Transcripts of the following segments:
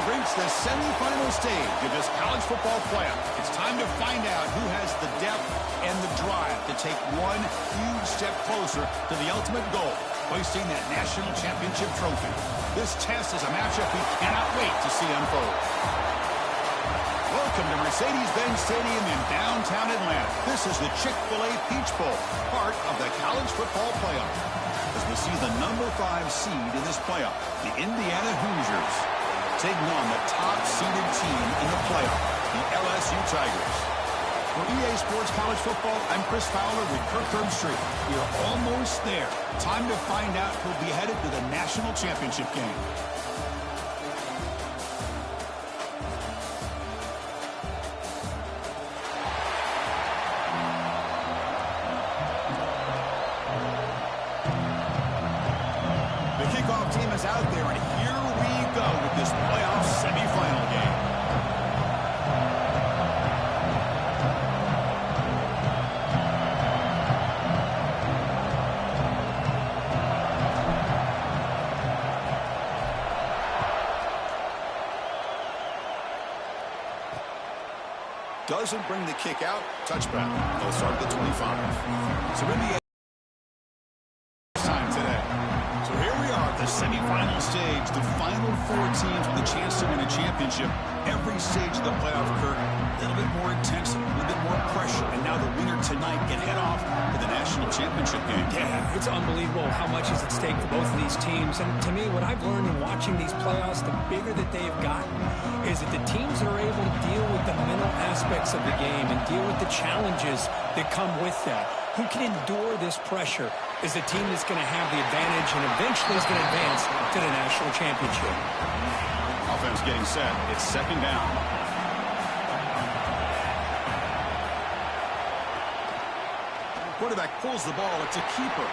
have reached the semifinal stage of this college football playoff. It's time to find out who has the depth and the drive to take one huge step closer to the ultimate goal, hoisting that national championship trophy. This test is a matchup we cannot wait to see unfold. Welcome to Mercedes-Benz Stadium in downtown Atlanta. This is the Chick-fil-A Peach Bowl, part of the college football playoff. As we see the number 5 seed in this playoff, the Indiana Hoosiers, taking on the top-seeded team in the playoff, the LSU Tigers. For EA Sports College Football, I'm Chris Fowler with Kirk Herbstreit. We are almost there. Time to find out who'll be headed to the national championship game. The kickoff team is out there, and here we go with this playoff semifinal game. Doesn't bring the kick out. Touchback. They'll start at the 25. So in the time today. So here we are at the semifinal stage. The final 4 teams with a chance to win a championship. Every stage of the playoff, Kirk, a little bit more intensity, a little bit more pressure. And now the winner tonight can head off to the national championship game. Yeah, it's unbelievable how much is at stake for both of these teams. And to me, what I've learned in watching these playoffs, the bigger that they have gotten, is that the teams that are able to deal with the mental aspects of the game and deal with the challenges that come with that, who can endure this pressure, is the team that's going to have the advantage and eventually is going to advance to the national championship. Offense getting set. It's second down. Quarterback pulls the ball. It's a keeper.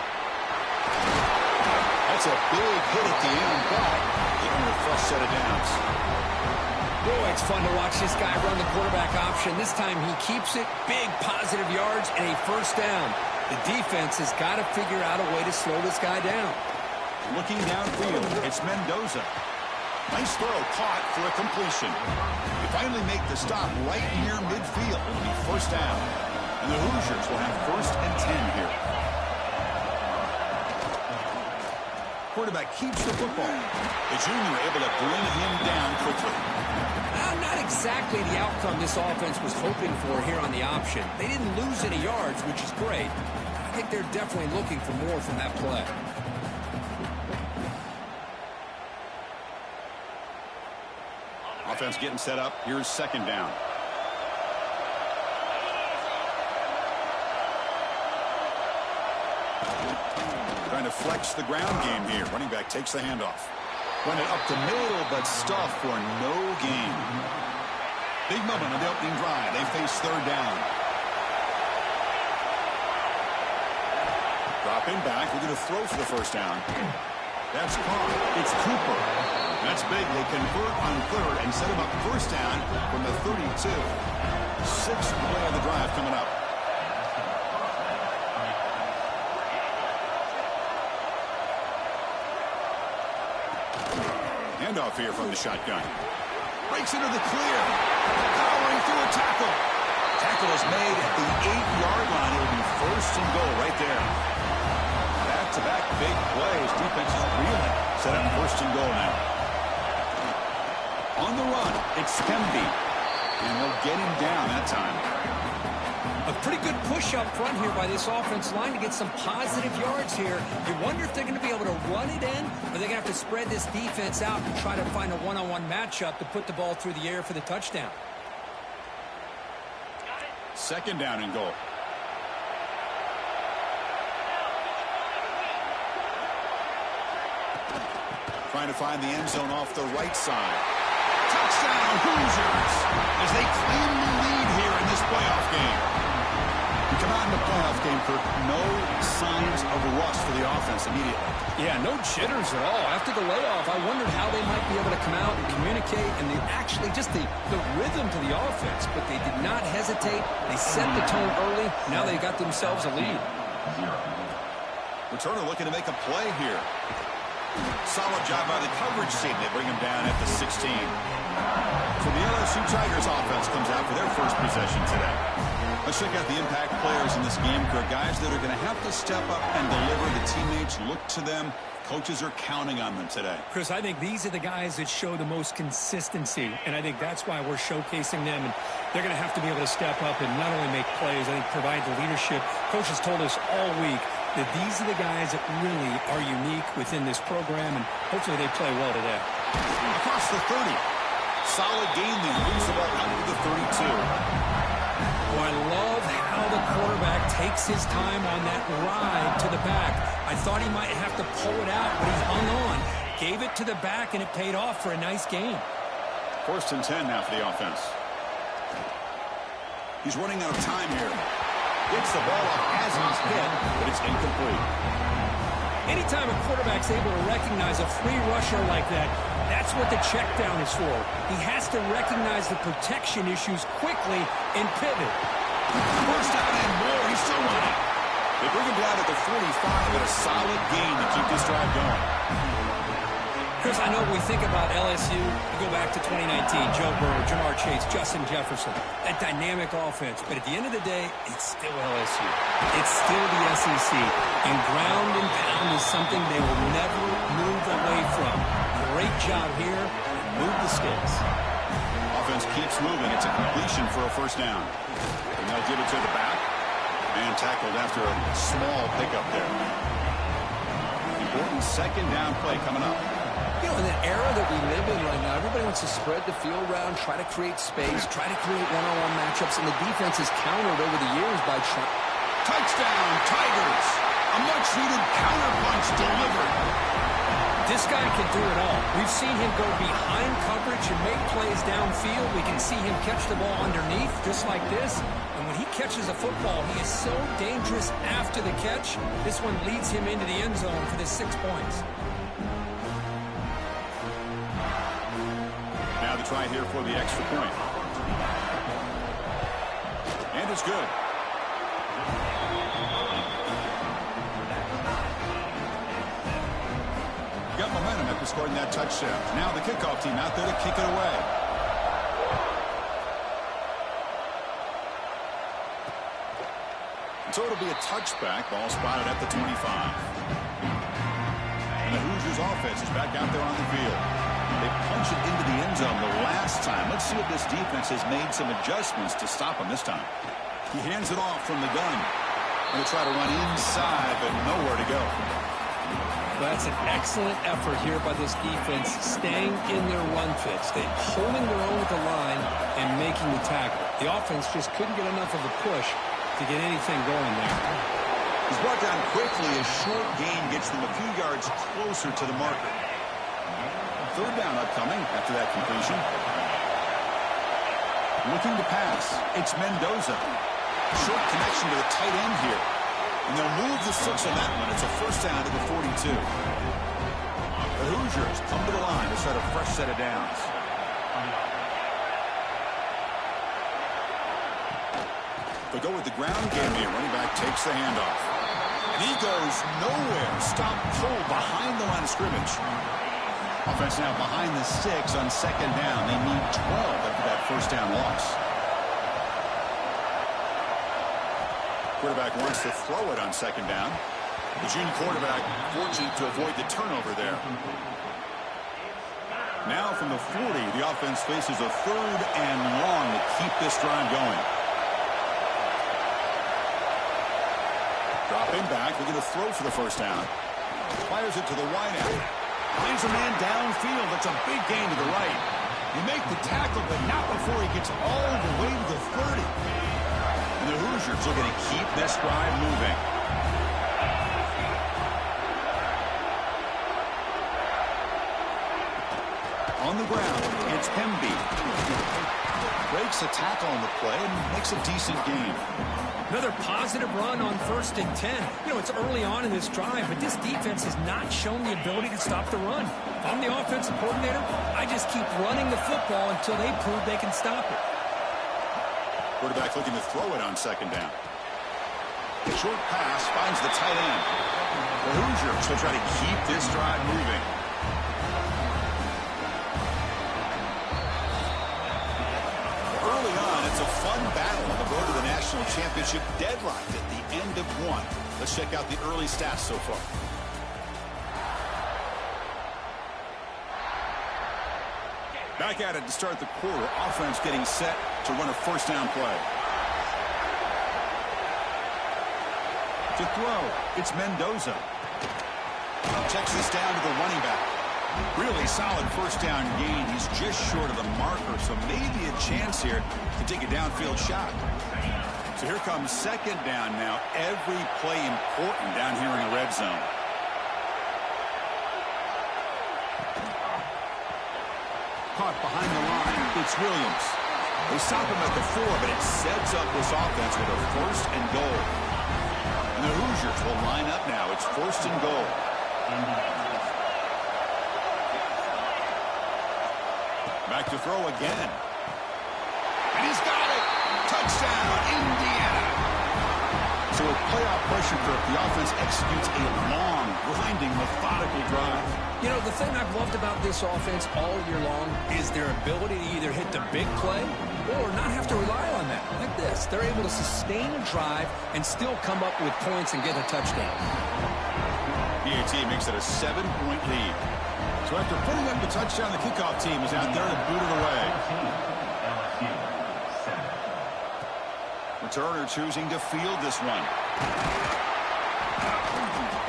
That's a big hit at the end, but getting a fresh set of downs. Boy, it's fun to watch this guy run the quarterback option. This time he keeps it, big positive yards, and a first down. The defense has got to figure out a way to slow this guy down. Looking downfield, it's Mendoza. Nice throw, caught for a completion. They finally make the stop right near midfield. It'll be first down. And the Hoosiers will have first and 10 here. Quarterback keeps the football. The junior able to bring him down quickly. Not exactly the outcome this offense was hoping for here on the option. They didn't lose any yards, which is great. I think they're definitely looking for more from that play. Offense getting set up. Here's second down. Trying to flex the ground game here. Running back takes the handoff. Run it up the middle, but stuff for no gain. Big moment on the opening drive. They face third down. Dropping back. We're going to throw for the first down. That's caught. It's Cooper. That's big. They convert on third and set him up first down from the 32. 6th play of the drive coming up. Handoff here from the shotgun. Breaks into the clear. Powering through a tackle. Tackle is made at the 8-yard line. It will be first and goal right there. Back-to-back big plays. Defense is reeling. Set up first and goal now. On the run, it's Skemby. And they'll get him down that time. A pretty good push up front here by this offense line to get some positive yards here. You wonder if they're going to be able to run it in, or they're going to have to spread this defense out and try to find a one-on-one matchup to put the ball through the air for the touchdown. Second down and goal. Trying to find the end zone off the right side. Touchdown, Hoosiers, as they claim the lead here in this playoff game. We come out in the playoff game, Kirk, no signs of rust for the offense immediately. Yeah, no jitters at all. After the layoff, I wondered how they might be able to come out and communicate, and they actually just the rhythm to the offense, but they did not hesitate. They set the tone early. Now they got themselves a lead. Returner looking to make a play here. Solid job by the coverage team. They bring him down at the 16. So the LSU Tigers offense comes out for their first possession today. Let's check out the impact players in this game. There are guys that are going to have to step up and deliver. The teammates look to them. Coaches are counting on them today. Chris, I think these are the guys that show the most consistency, and I think that's why we're showcasing them. And they're going to have to be able to step up and not only make plays, I think provide the leadership. Coach has told us all week that these are the guys that really are unique within this program, and hopefully they play well today. Across the 30. Solid gain. They moves the ball out to the 32. Well, I love how the quarterback takes his time on that ride to the back. I thought he might have to pull it out, but he hung on, gave it to the back, and it paid off for a nice gain. 1st and 10 now for the offense. He's running out of time here. Gets the ball off as he's hit, but it's incomplete. Anytime a quarterback's able to recognize a free rusher like that, that's what the check down is for. He has to recognize the protection issues quickly and pivot. First down and more. He's still running. They bring him down at the 45 at a solid gain to keep this drive going. Chris, I know we think about LSU. We go back to 2019, Joe Burrow, Jamar Chase, Justin Jefferson, that dynamic offense. But at the end of the day, it's still LSU. It's still the SEC. And ground and pound is something they will never move away from. Great job here. Move the sticks. Offense keeps moving. It's a completion for a first down. And they'll give it to the back. Man tackled after a small pickup there. Important second down play coming up. You know, in the era that we live in right now, everybody wants to spread the field around, try to create space, try to create one-on-one matchups, and the defense has countered over the years by trying. Touchdown, Tigers! A much-needed counterpunch delivered. This guy can do it all. We've seen him go behind coverage and make plays downfield. We can see him catch the ball underneath, just like this. And when he catches a football, he is so dangerous after the catch. This one leads him into the end zone for the 6 points. Now the try here for the extra point. And it's good. Got momentum after scoring that touchdown. Now the kickoff team out there to kick it away. So it'll be a touchback. Ball spotted at the 25. And the Hoosiers offense is back out there on the field. They punched it into the end zone the last time. Let's see if this defense has made some adjustments to stop him this time. He hands it off from the gun. Going to try to run inside, but nowhere to go. That's an excellent effort here by this defense, staying in their run fits. They're holding their own with the line and making the tackle. The offense just couldn't get enough of a push to get anything going there. He's brought down quickly. A short gain gets them a few yards closer to the marker. Third down upcoming after that completion. Looking to pass. It's Mendoza. Short connection to the tight end here. And they'll move the 6 on that one. It's a first down to the 42. The Hoosiers come to the line to start a fresh set of downs. They go with the ground game here. Running back takes the handoff. And he goes nowhere. Stop pull behind the line of scrimmage. Offense now behind the 6 on second down. They need 12 after that first down loss. Quarterback wants to throw it on second down. The junior quarterback fortunate to avoid the turnover there. Now from the 40, the offense faces a third and long to keep this drive going. Dropping back, looking to throw for the first down. Fires it to the wide end. Finds a man downfield. That's a big gain to the right. You make the tackle, but not before he gets all the way to the 30. And the Hoosiers looking to keep this drive moving. On the ground, it's Hemby. Breaks a tackle on the play and makes a decent gain. Another positive run on 1st and 10. You know, it's early on in this drive, but this defense has not shown the ability to stop the run. If I'm the offensive coordinator, I just keep running the football until they prove they can stop it. Quarterback looking to throw it on second down. The short pass finds the tight end. The Hoosiers will try to keep this drive moving. Early on, it's a fun battle on the road to the national championship, deadlocked at the end of one. Let's check out the early stats so far. Back at it to start the quarter. Offense getting set to run a first down play. To throw, it's Mendoza. Checks this down to the running back. Really solid first down gain. He's just short of the marker, so maybe a chance here to take a downfield shot. So here comes second down now. Every play important down here in the red zone. Caught behind the line. It's Williams. They stop him at the 4, but it sets up this offense with a first and goal. And the Hoosiers will line up now. It's first and goal. Back to throw again. And he's got it. Touchdown, Indiana. So with playoff pressure grip, the offense executes a long, grinding, methodical drive. You know, the thing I've loved about this offense all year long is their ability to either hit the big play or not have to rely on that. Like this. They're able to sustain a drive and still come up with points and get a touchdown. PAT makes it a 7-point lead. So after putting up the touchdown, the kickoff team is out there to boot it away. Returner choosing to field this one.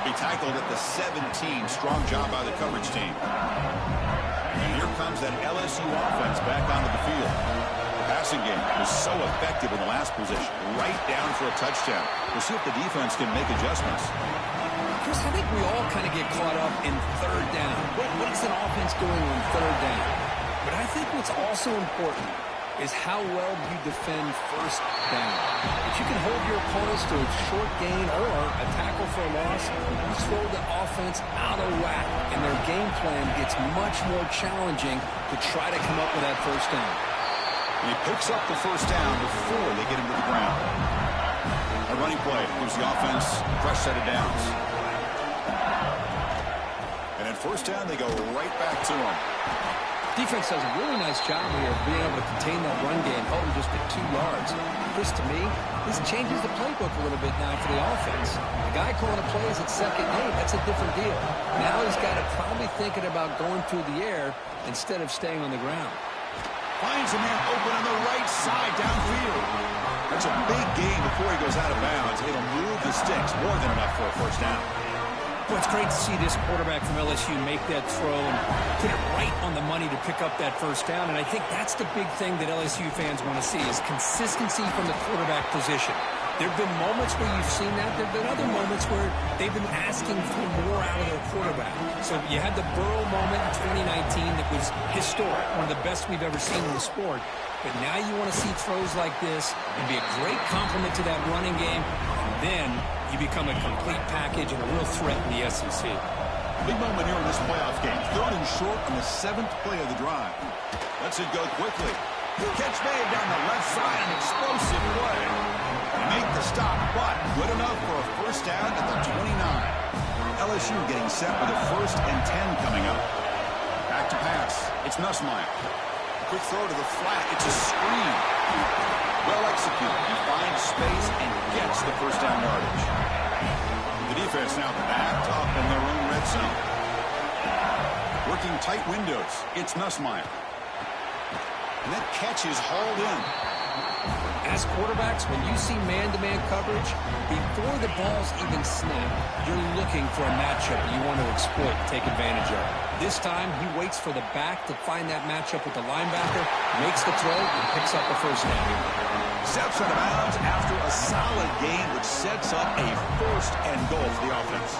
He tackled at the 17. Strong job by the coverage team. And here comes that LSU offense back onto the field. The passing game was so effective in the last position. Right down for a touchdown. We'll see if the defense can make adjustments. Chris, I think we all kind of get caught up in third down. What is an offense doing on third down? But I think what's also important is how well you defend first down. If you can hold your opponents to a short gain or a tackle for a loss, you throw the offense out of whack, and their game plan gets much more challenging to try to come up with that first down. And he picks up the first down before they get him to the ground. A running play gives the offense a fresh set of downs. And at first down, they go right back to him. Defense does a really nice job here of being able to contain that run game, hold them just at 2 yards. Chris, to me, this changes the playbook a little bit now for the offense. The guy calling the plays at second and 8, that's a different deal. Now he's got to probably thinking about going through the air instead of staying on the ground. Finds a man open on the right side downfield. That's a big gain before he goes out of bounds. It'll move the sticks, more than enough for a first down. Well, it's great to see this quarterback from LSU make that throw and put it right on the money to pick up that first down. And I think that's the big thing that LSU fans want to see is consistency from the quarterback position. There have been moments where you've seen that. There have been other moments where they've been asking for more out of their quarterback. So you had the Burrow moment in 2019 that was historic, one of the best we've ever seen in the sport. But now you want to see throws like this and be a great complement to that running game. And then you become a complete package and a real threat in the SEC. Big moment here in this playoff game. Third and short on the 7th play of the drive. Lets it go quickly. Catch made down the left side. An explosive play. They make the stop, but good enough for a first down at the 29. LSU getting set with a 1st and 10 coming up. Back to pass. It's Nussmeier. Quick throw to the flat. It's a screen. Well executed. He finds space and gets the first down yardage. The defense now backed up in their own red zone. Working tight windows. It's Nussmeier. And that catch is hauled in. As quarterbacks, when you see man-to-man coverage, before the ball's even snapped, you're looking for a matchup you want to exploit and take advantage of. This time, he waits for the back to find that matchup with the linebacker, makes the throw, and picks up the first down. Steps out of bounds after a solid gain, which sets up a 1st and goal for the offense.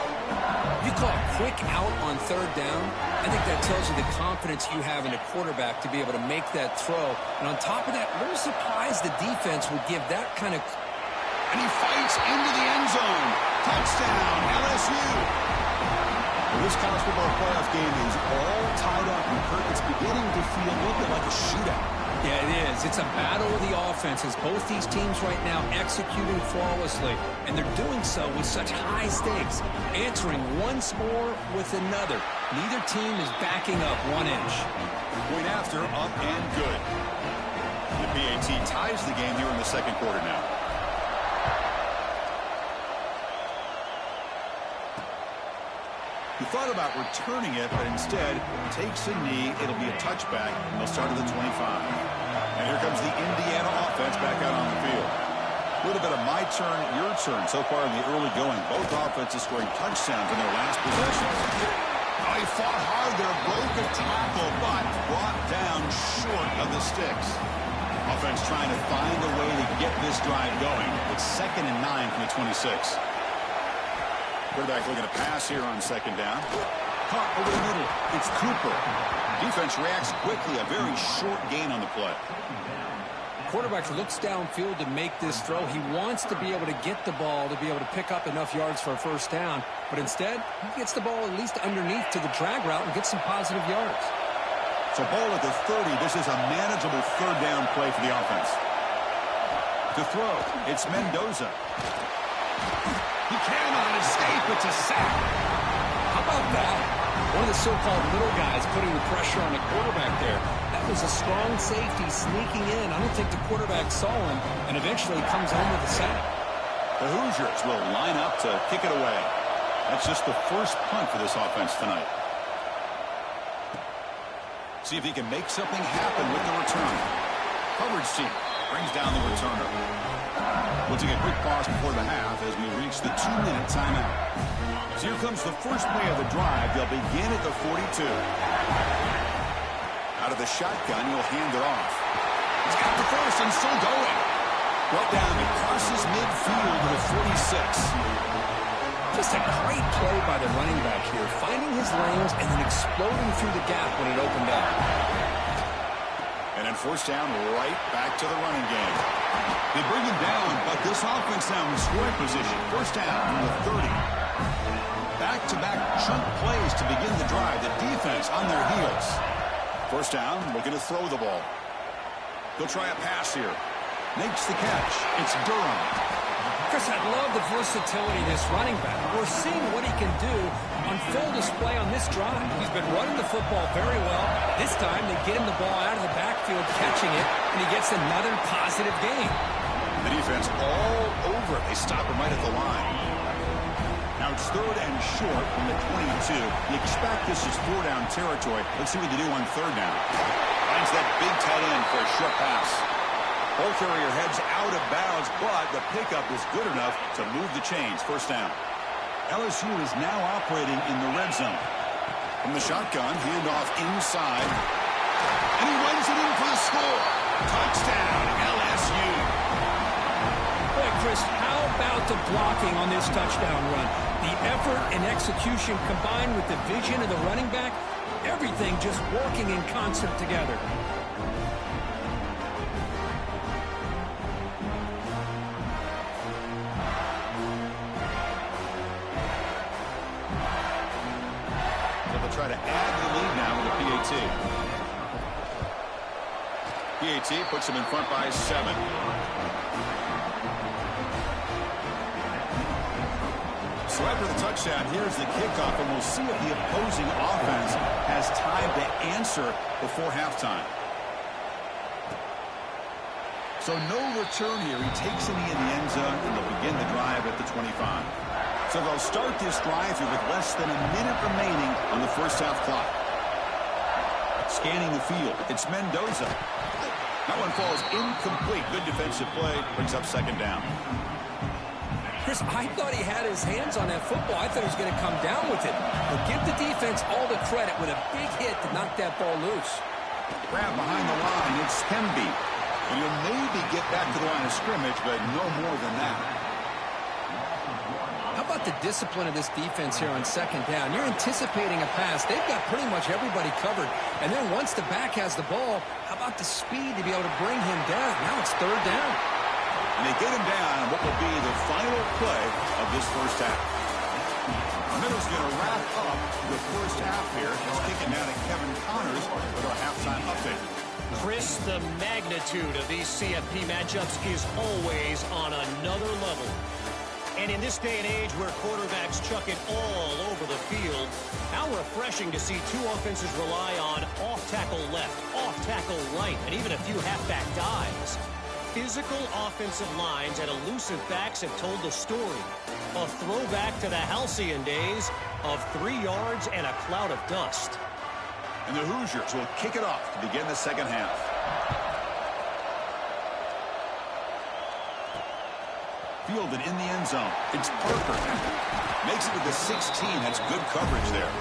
You call a quick out on third down, I think that tells you the confidence you have in a quarterback to be able to make that throw. And on top of that, a little surprised the defense would give that kind of... And he fights into the end zone. Touchdown, LSU. Well, this college football playoff game is all tied up, and Kirk, it's beginning to feel a little bit like a shootout. Yeah, it is. It's a battle of the offenses. Both these teams right now executing flawlessly, and they're doing so with such high stakes, answering one score with another. Neither team is backing up 1 inch. Point after, up and good. The PAT ties the game here in the second quarter now. He thought about returning it, but instead takes a knee. It'll be a touchback, and they'll start at the 25. And here comes the Indiana offense back out on the field. A little bit of my turn, your turn so far in the early going. Both offenses scoring touchdowns in their last possessions. Oh, he fought hard there, broke a tackle, but brought down short of the sticks. Offense trying to find a way to get this drive going. It's 2nd and 9 from the 26. Quarterback looking to pass here on 2nd down. Caught over the middle. It's Cooper. Defense reacts quickly. A very short gain on the play. Quarterback looks downfield to make this throw. He wants to be able to get the ball to be able to pick up enough yards for a first down. But instead, he gets the ball at least underneath to the drag route and gets some positive yards. So ball at the 30. This is a manageable 3rd down play for the offense. To throw, it's Mendoza. He cannot escape. It's a sack. How about that? One of the so-called little guys putting the pressure on the quarterback there. That was a strong safety sneaking in. I don't think the quarterback saw him, and eventually comes home with a sack. The Hoosiers will line up to kick it away. That's just the first punt for this offense tonight. See if he can make something happen with the return. Coverage team brings down the returner. We'll take a quick pause before the half as we reach the 2-minute timeout. So here comes the first play of the drive. They'll begin at the 42. Out of the shotgun, he'll hand it off. He's got the first and still going. Right down, it crosses midfield to the 46. Just a great play by the running back here, finding his lanes and then exploding through the gap when it opened up. And then first down, right back to the running game. They bring him down, but this offense now in scoring position. First down from the 30. Back-to-back chunk plays to begin the drive. The defense on their heels. First down, looking to throw the ball. He'll try a pass here. Makes the catch. It's Durham. Chris, I love the versatility of this running back. We're seeing what he can do on full display on this drive. He's been running the football very well. This time, they get him the ball out of the backfield, catching it, and he gets another positive gain. The defense all over it. They stop him right at the line. Now it's 3rd and short from the 22. You expect this is 4-down territory. Let's see what they do on 3rd down. Finds that big tight end for a short pass. Ball carrier heads out of bounds, but the pickup is good enough to move the chains. First down. LSU is now operating in the red zone. From the shotgun, handoff inside. And he runs it in for the score. Touchdown, LSU. Boy, Chris, how about the blocking on this touchdown run? The effort and execution combined with the vision of the running back, everything just working in concert together. Try to add to the lead now with a PAT. PAT puts him in front by 7. So after the touchdown, here's the kickoff, and we'll see if the opposing offense has time to answer before halftime. So no return here. He takes a knee in the end zone, and they'll begin the drive at the 25. So they'll start this drive here with less than a minute remaining on the first half clock. Scanning the field, it's Mendoza. That one falls incomplete. Good defensive play, brings up 2nd down. Chris, I thought he had his hands on that football. I thought he was going to come down with it. But give the defense all the credit with a big hit to knock that ball loose. Grab behind the line, it's Hemby. And you'll maybe get back to the line of scrimmage, but no more than that. How about the discipline of this defense here on 2nd down? You're anticipating a pass. They've got pretty much everybody covered. And then once the back has the ball, how about the speed to be able to bring him down? Now it's 3rd down. And they get him down on what will be the final play of this first half. Middle's going to wrap up the first half here. It's kicking down to Kevin Connors with our halftime update. Chris, the magnitude of these CFP matchups is always on another level. And in this day and age where quarterbacks chuck it all over the field, how refreshing to see two offenses rely on off-tackle left, off-tackle right, and even a few halfback dives. Physical offensive lines and elusive backs have told the story. A throwback to the halcyon days of 3 yards and a cloud of dust. And the Hoosiers will kick it off to begin the second half. Fielded in the end zone. It's Parker. Makes it to the 16. That's good coverage there.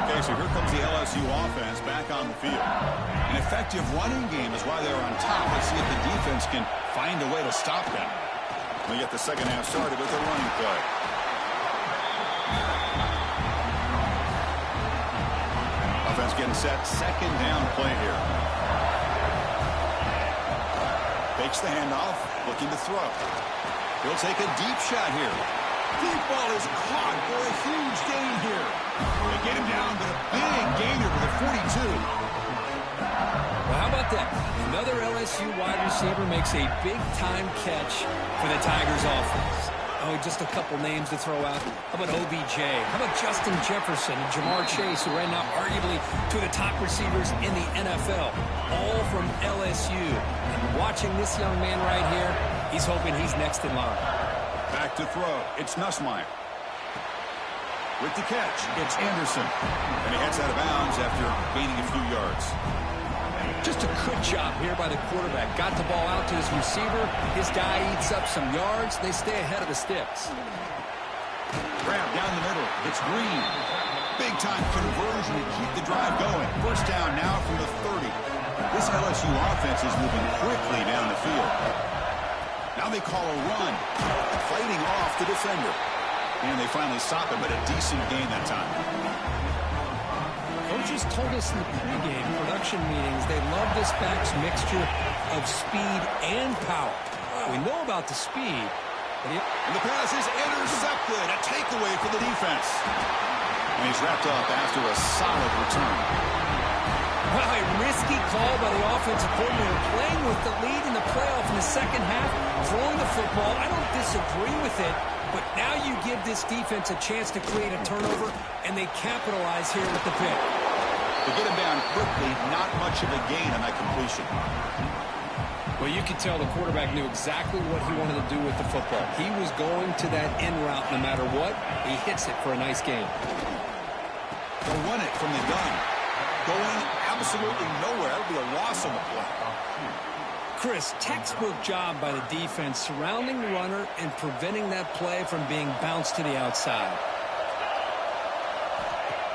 Okay, so here comes the LSU offense back on the field. An effective running game is why they're on top. Let's see if the defense can find a way to stop them. We get the second half started with a running play. Offense getting set. Second down play here. Fakes the handoff. Looking to throw. He'll take a deep shot here. Deep ball is caught for a huge gain here. They get him down, but a big gainer to the 42. Well, how about that? Another LSU wide receiver makes a big-time catch for the Tigers offense. Oh, just a couple names to throw out. How about OBJ? How about Justin Jefferson and Jamar Chase, who right now arguably two of the top receivers in the NFL, all from LSU. And watching this young man right here, he's hoping he's next in line. Back to throw. It's Nussmeier. With the catch, it's Anderson. And he heads out of bounds after gaining a few yards. Just a good job here by the quarterback. Got the ball out to his receiver. His guy eats up some yards. They stay ahead of the sticks. Grab down the middle. It's Green. Big-time conversion to keep the drive going. First down now from the 30. This LSU offense is moving quickly down the field. Now they call a run. Fighting off the defender. And they finally stop him, but a decent gain that time. Coaches told us in the pregame production meetings they love this back's mixture of speed and power. We know about the speed. And the pass is intercepted. A takeaway for the defense. And he's wrapped up after a solid return. Well, a risky call by the offensive coordinator, playing with the lead in the playoff in the second half, throwing the football. I don't disagree with it, but now you give this defense a chance to create a turnover, and they capitalize here with the pick. To get him down quickly, not much of a gain on that completion. Well, you could tell the quarterback knew exactly what he wanted to do with the football. He was going to that in route no matter what. He hits it for a nice gain. They'll run it from the gun. Going absolutely nowhere. That would be a loss on the play. Chris, textbook job by the defense surrounding the runner and preventing that play from being bounced to the outside.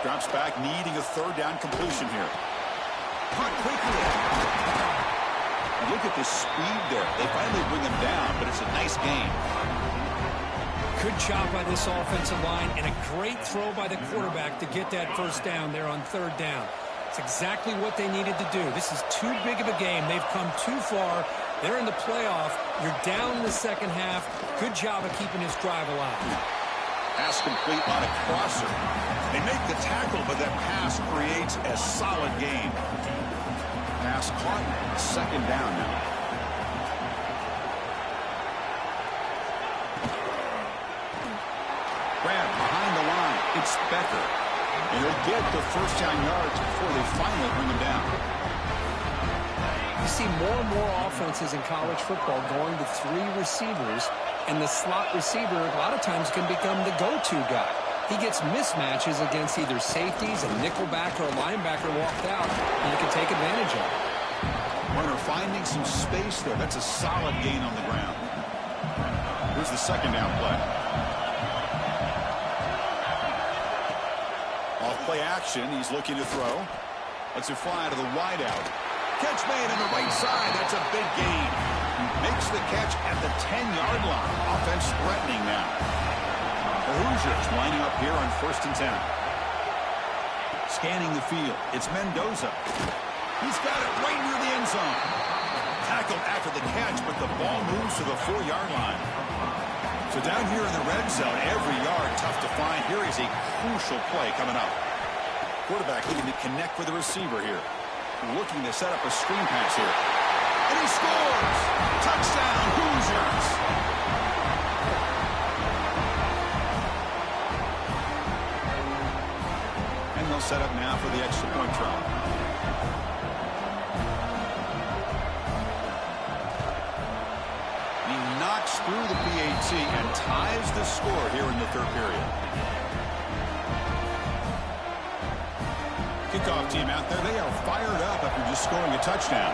Drops back, needing a third down completion here. Caught quickly. And look at the speed there. They finally bring him down, but it's a nice gain. Good job by this offensive line and a great throw by the quarterback to get that first down there on third down. It's exactly what they needed to do. This is too big of a game. They've come too far. They're in the playoff. You're down in the second half. Good job of keeping this drive alive. Pass complete on a crosser. They make the tackle, but that pass creates a solid gain. Pass caught. Second down now. Grab behind the line. It's Becker. And he'll get the first down yards before they finally bring him down. You see more and more offenses in college football going to three receivers, and the slot receiver a lot of times can become the go-to guy. He gets mismatches against either safeties, a nickelback, or a linebacker walked out, and you can take advantage of it. Runner finding some space there. That's a solid gain on the ground. Here's the second down play. Off-play action. He's looking to throw. Lets it fly to the wideout. Catch made on the right side. That's a big gain. Makes the catch at the 10-yard line. Offense threatening now. The Hoosiers lining up here on 1st and 10. Scanning the field. It's Mendoza. He's got it right near the end zone. Tackled after the catch, but the ball moves to the 4-yard line. So down here in the red zone, every yard tough to find. Here is a crucial play coming up. Quarterback looking to connect with the receiver here. Looking to set up a screen pass here. And he scores! Touchdown, Hoosiers! And they'll set up now for the extra point try. He knocks through the PAT and ties the score here in the third period. Kickoff team out there. They are fired up after just scoring a touchdown.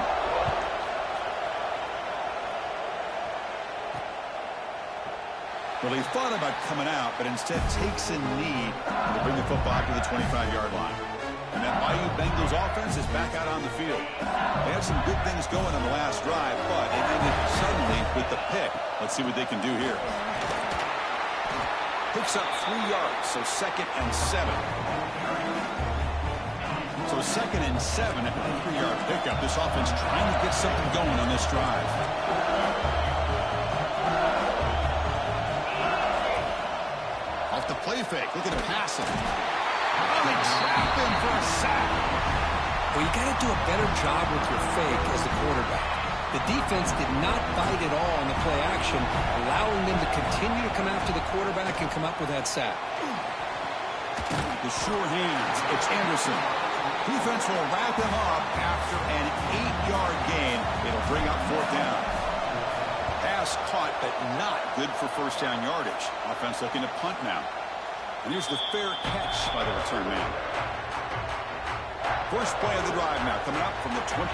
Well, he thought about coming out, but instead takes a knee to bring the football to the 25-yard line. And that Bayou Bengals offense is back out on the field. They had some good things going on the last drive, but it ended suddenly with the pick. Let's see what they can do here. Picks up 3 yards, so 2nd and 7. So 2nd and 7 after a 3-yard pickup. This offense trying to get something going on this drive. Off the play fake, looking to pass it. Oh, they trap him for a sack. Well, you got to do a better job with your fake as the quarterback. The defense did not bite at all on the play action, allowing them to continue to come after the quarterback and come up with that sack. The sure hands, it's Anderson. Defense will wrap him up after an 8-yard gain. It'll bring up 4th down. Pass caught, but not good for first down yardage. Offense looking to punt now. And here's the fair catch by the return man. First play of the drive now coming up from the 29.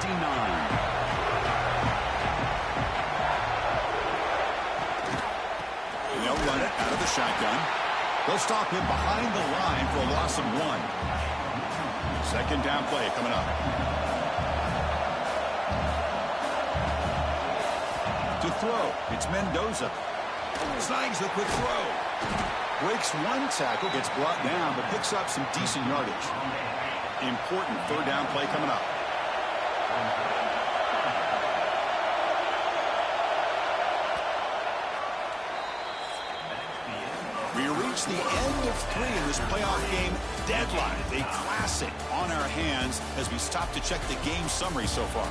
They'll run it out of the shotgun. They'll stop him behind the line for a loss of 1. 2nd down play coming up. To throw, it's Mendoza. Snags the quick throw. Breaks 1 tackle, gets brought down, but picks up some decent yardage. Important 3rd down play coming up. We reach the end of 3 in this playoff game deadline. A classic on our hands as we stop to check the game summary so far.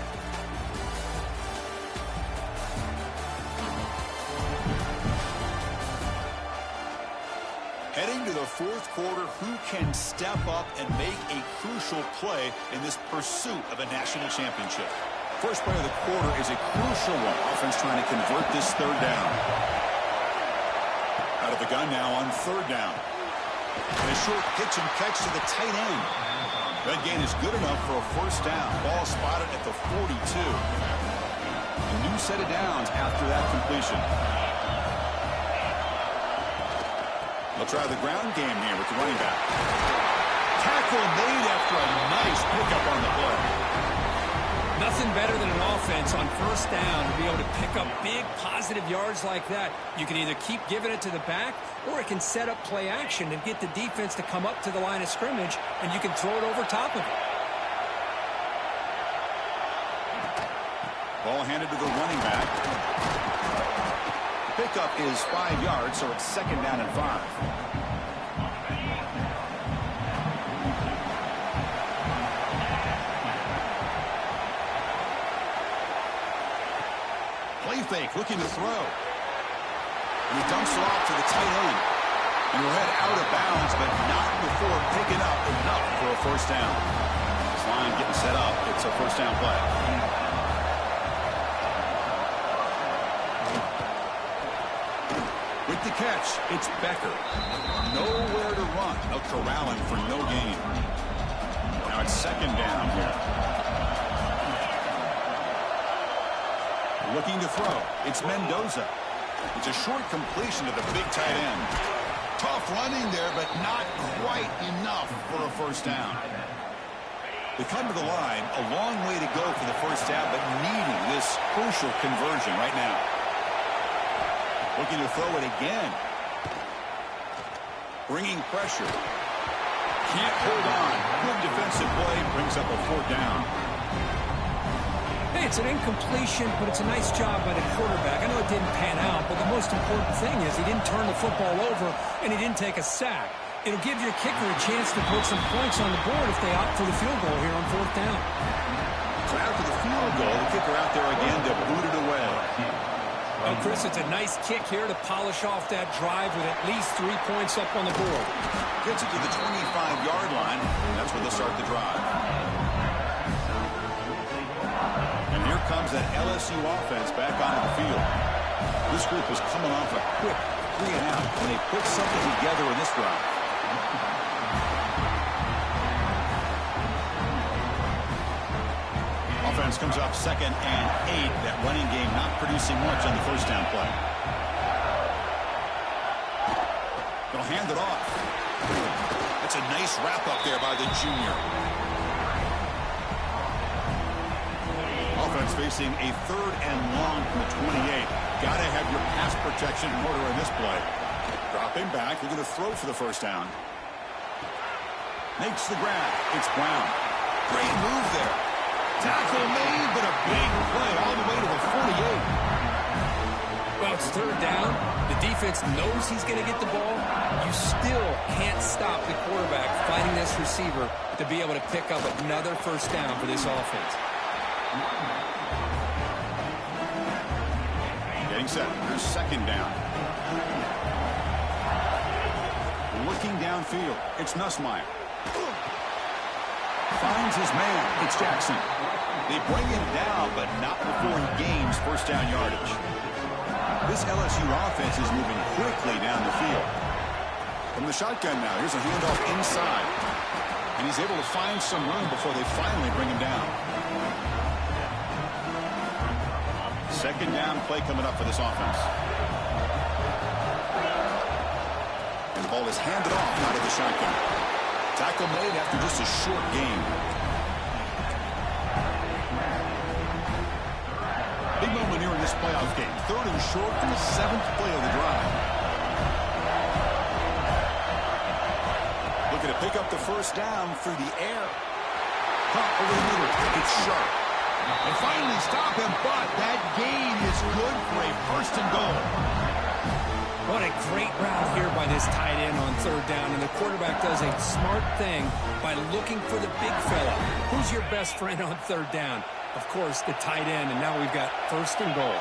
Heading to the 4th quarter, who can step up and make a crucial play in this pursuit of a national championship? First play of the quarter is a crucial one. Offense trying to convert this 3rd down. Out of the gun now on 3rd down. And a short pitch and catch to the tight end. That gain is good enough for a first down. Ball spotted at the 42. A new set of downs after that completion. They'll try the ground game here with the running back. Tackle made after a nice pickup on the play. Nothing better than an offense on first down to be able to pick up big positive yards like that. You can either keep giving it to the back, or it can set up play action and get the defense to come up to the line of scrimmage, and you can throw it over top of it. Ball handed to the running back. Pickup is 5 yards, so it's 2nd down and 5. Play fake, looking to throw. And he dumps it off to the tight end. And he'll head out of bounds, but not before picking up enough for a first down. This line getting set up. It's a first down play. With the catch, it's Becker. Nowhere to run. They'll corral him for no gain. Now it's 2nd down here. Looking to throw. It's Mendoza. It's a short completion to the big tight end. Tough running there, but not quite enough for a first down. They come to the line, a long way to go for the first down, but needing this crucial conversion right now. Looking to throw it again. Bringing pressure. Can't hold on. Good defensive play. Brings up a 4th down. Hey, it's an incompletion, but it's a nice job by the quarterback. I know it didn't pan out, but the most important thing is he didn't turn the football over and he didn't take a sack. It'll give your kicker a chance to put some points on the board if they opt for the field goal here on 4th down. So after the field goal, the kicker out there again to boot it away. Well, Chris, it's a nice kick here to polish off that drive with at least 3 points up on the board. Gets it to the 25-yard line. That's where they'll start the drive. And here comes that LSU offense back onto the field. This group is coming off a quick 3 and out, and they put something together in this drive. Offense comes up 2nd and 8. That running game not producing much on the 1st down play. They'll hand it off. That's a nice wrap up there by the junior. Offense facing a 3rd and long from the 28. Got to have your pass protection in order in this play. Dropping back. They're going to throw for the 1st down. Makes the grab. It's Brown. Great move there. Tackle made, but a big play all the way to the 48. Well, it's 3rd down. The defense knows he's going to get the ball. You still can't stop the quarterback fighting this receiver to be able to pick up another 1st down for this offense. Getting set. Here's 2nd down. Looking downfield. It's Nussmeier. Finds his man. It's Jackson. They bring him down, but not before he gains 1st down yardage. This LSU offense is moving quickly down the field. From the shotgun now, here's a handoff inside. And he's able to find some room before they finally bring him down. 2nd down play coming up for this offense. And the ball is handed off out of the shotgun. Tackle made after just a short gain. Big moment here in this playoff game. 3rd and short in the 7th play of the drive. Looking to pick up the 1st down through the air. Pump over the middle. It's sharp. And finally stop him, but that gain is good for a 1st and goal. What a great route here by this tight end on 3rd down, and the quarterback does a smart thing by looking for the big fella. Who's your best friend on 3rd down? Of course, the tight end, and now we've got 1st and goal.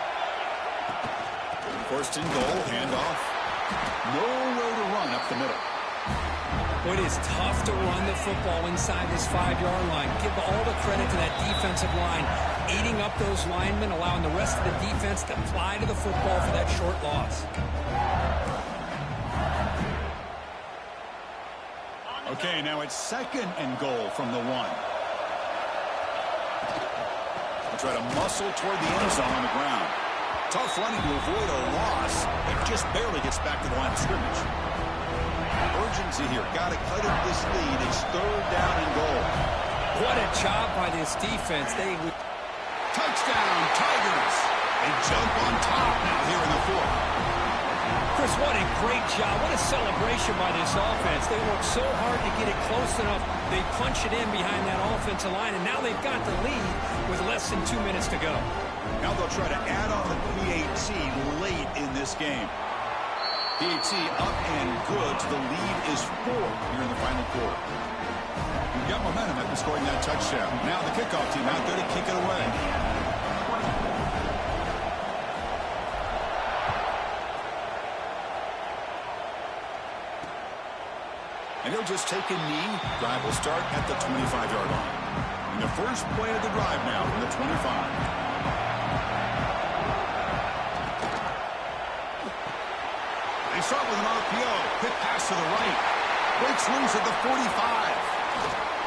1st and goal, handoff. Nowhere to run up the middle. It is tough to run the football inside this 5-yard line. Give all the credit to that defensive line, eating up those linemen, allowing the rest of the defense to fly to the football for that short loss. Okay, now it's 2nd and goal from the 1. They'll try to muscle toward the end zone on the ground. Tough running to avoid a loss. It just barely gets back to the line of scrimmage. Urgency here. Got to cut up this lead. It's 3rd down and goal. What a job by this defense. Touchdown, Tigers. They jump on top now here in the 4th. Chris, what a great job. What a celebration by this offense. They worked so hard to get it close enough. They punch it in behind that offensive line, and now they've got the lead with less than 2 minutes to go. Now they'll try to add on the PAT late in this game. PAT up and good. The lead is 4 here in the final quarter. You've got momentum after scoring that touchdown. Now the kickoff team out there to kick it away. And he'll just take a knee. Drive will start at the 25-yard line. And the first play of the drive now from the 25. They start with an RPO. Quick pass to the right. Breaks loose at the 45.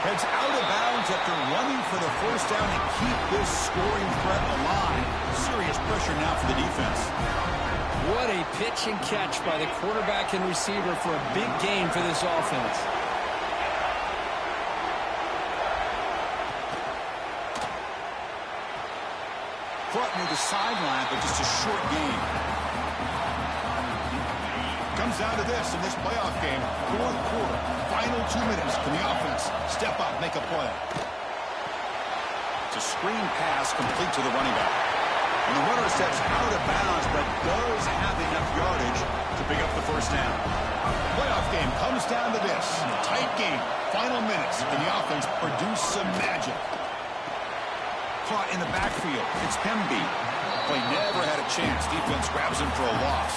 Heads out of bounds after running for the 1st down to keep this scoring threat alive. Serious pressure now for the defense. What a pitch and catch by the quarterback and receiver for a big gain for this offense. Caught near the sideline, but just a short gain. Comes down to this in this playoff game. 4th quarter, final 2 minutes. Can the offense step up, make a play? It's a screen pass complete to the running back. And the runner steps out of bounds, but does have enough yardage to pick up the first down. Playoff game comes down to this. Tight game. Final minutes. Can the offense produce some magic? Caught in the backfield. It's Pemby. Play never had a chance. Defense grabs him for a loss.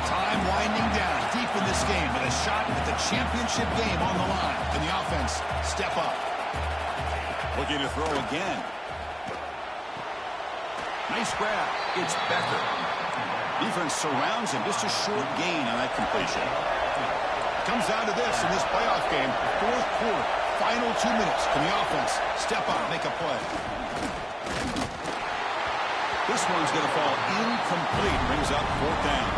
Time winding down deep in this game with a shot at the championship game on the line. Can the offense step up? Looking to throw again. Nice grab. It's Becker. Defense surrounds him. Just a short gain on that completion. Comes down to this in this playoff game. Fourth quarter. Final 2 minutes. Can the offense step up, make a play? This one's going to fall incomplete. Brings up fourth down.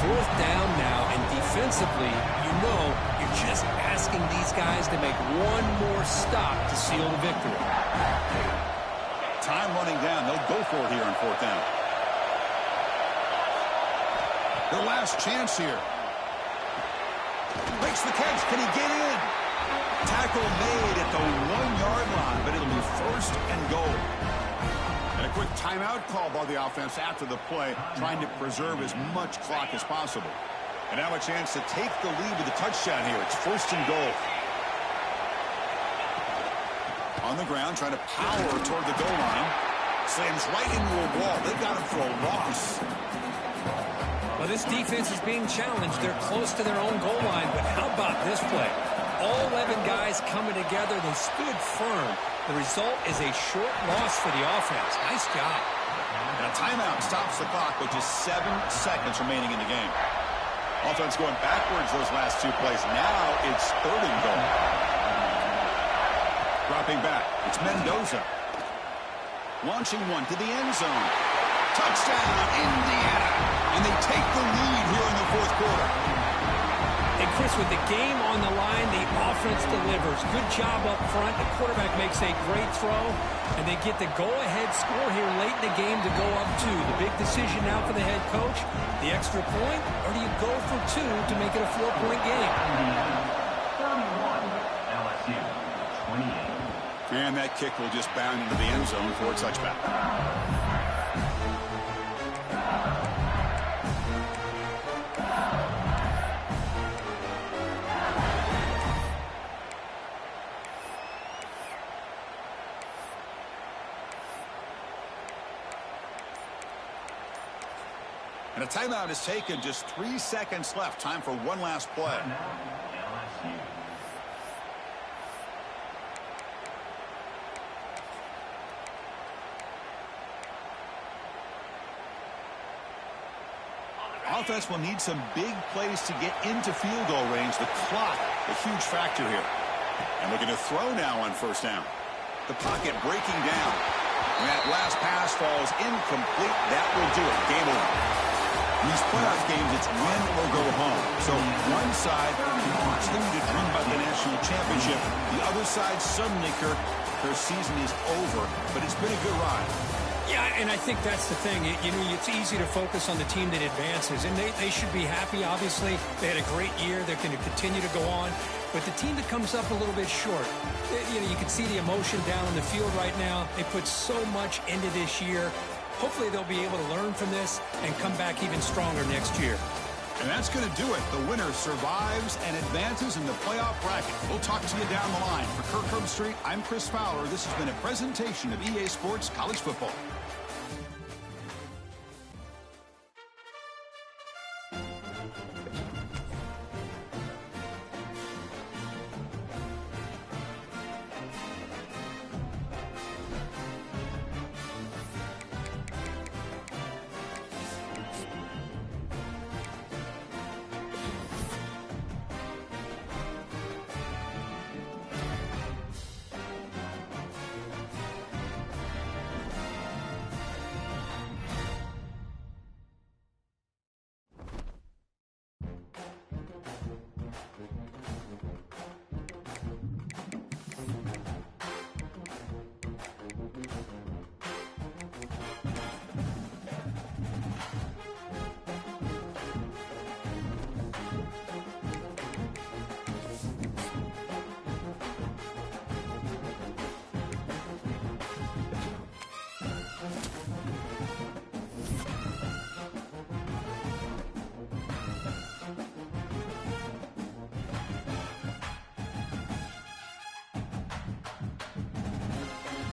Fourth down now, and defensively, you know you're just asking these guys to make one more stop to seal the victory. Time running down. They'll go for it here on fourth down. Their last chance here. Makes the catch. Can he get in? Tackle made at the 1-yard line, but it'll be first and goal. And a quick timeout call by the offense after the play, trying to preserve as much clock as possible. And now a chance to take the lead with a touchdown here. It's first and goal. On the ground, trying to power toward the goal line. Slams right into a wall. They got him for a loss. Well, this defense is being challenged. They're close to their own goal line, but how about this play? All 11 guys coming together. They stood firm. The result is a short loss for the offense. Nice job. And a timeout stops the clock with just 7 seconds remaining in the game. Offense going backwards those last 2 plays. Now it's third and goal. Dropping back. It's Mendoza. Launching one to the end zone. Touchdown, Indiana. And they take the lead here in the fourth quarter. And Chris, with the game on the line, the offense delivers. Good job up front. The quarterback makes a great throw, and they get the go-ahead score here late in the game to go up 2. The big decision now for the head coach, the extra point, or do you go for 2 to make it a 4-point game? 31, LSU, 28. And that kick will just bound into the end zone for a touchback. And a timeout is taken. Just 3 seconds left. Time for one last play. Offense will need some big plays to get into field goal range. The clock, a huge factor here. And looking to throw now on first down. The pocket breaking down. And that last pass falls incomplete. That will do it. Game over. In these playoff games, it's win or go home. So one side continue to dream about the national championship. The other side suddenly, Kirk, their season is over. But it's been a good ride. Yeah, and I think that's the thing. You know, it's easy to focus on the team that advances, and they should be happy, obviously. They had a great year. They're going to continue to go on. But the team that comes up a little bit short, you know, you can see the emotion down on the field right now. They put so much into this year. Hopefully they'll be able to learn from this and come back even stronger next year. And that's going to do it. The winner survives and advances in the playoff bracket. We'll talk to you down the line. For Kirk Herbstreit, I'm Chris Fowler. This has been a presentation of EA Sports College Football.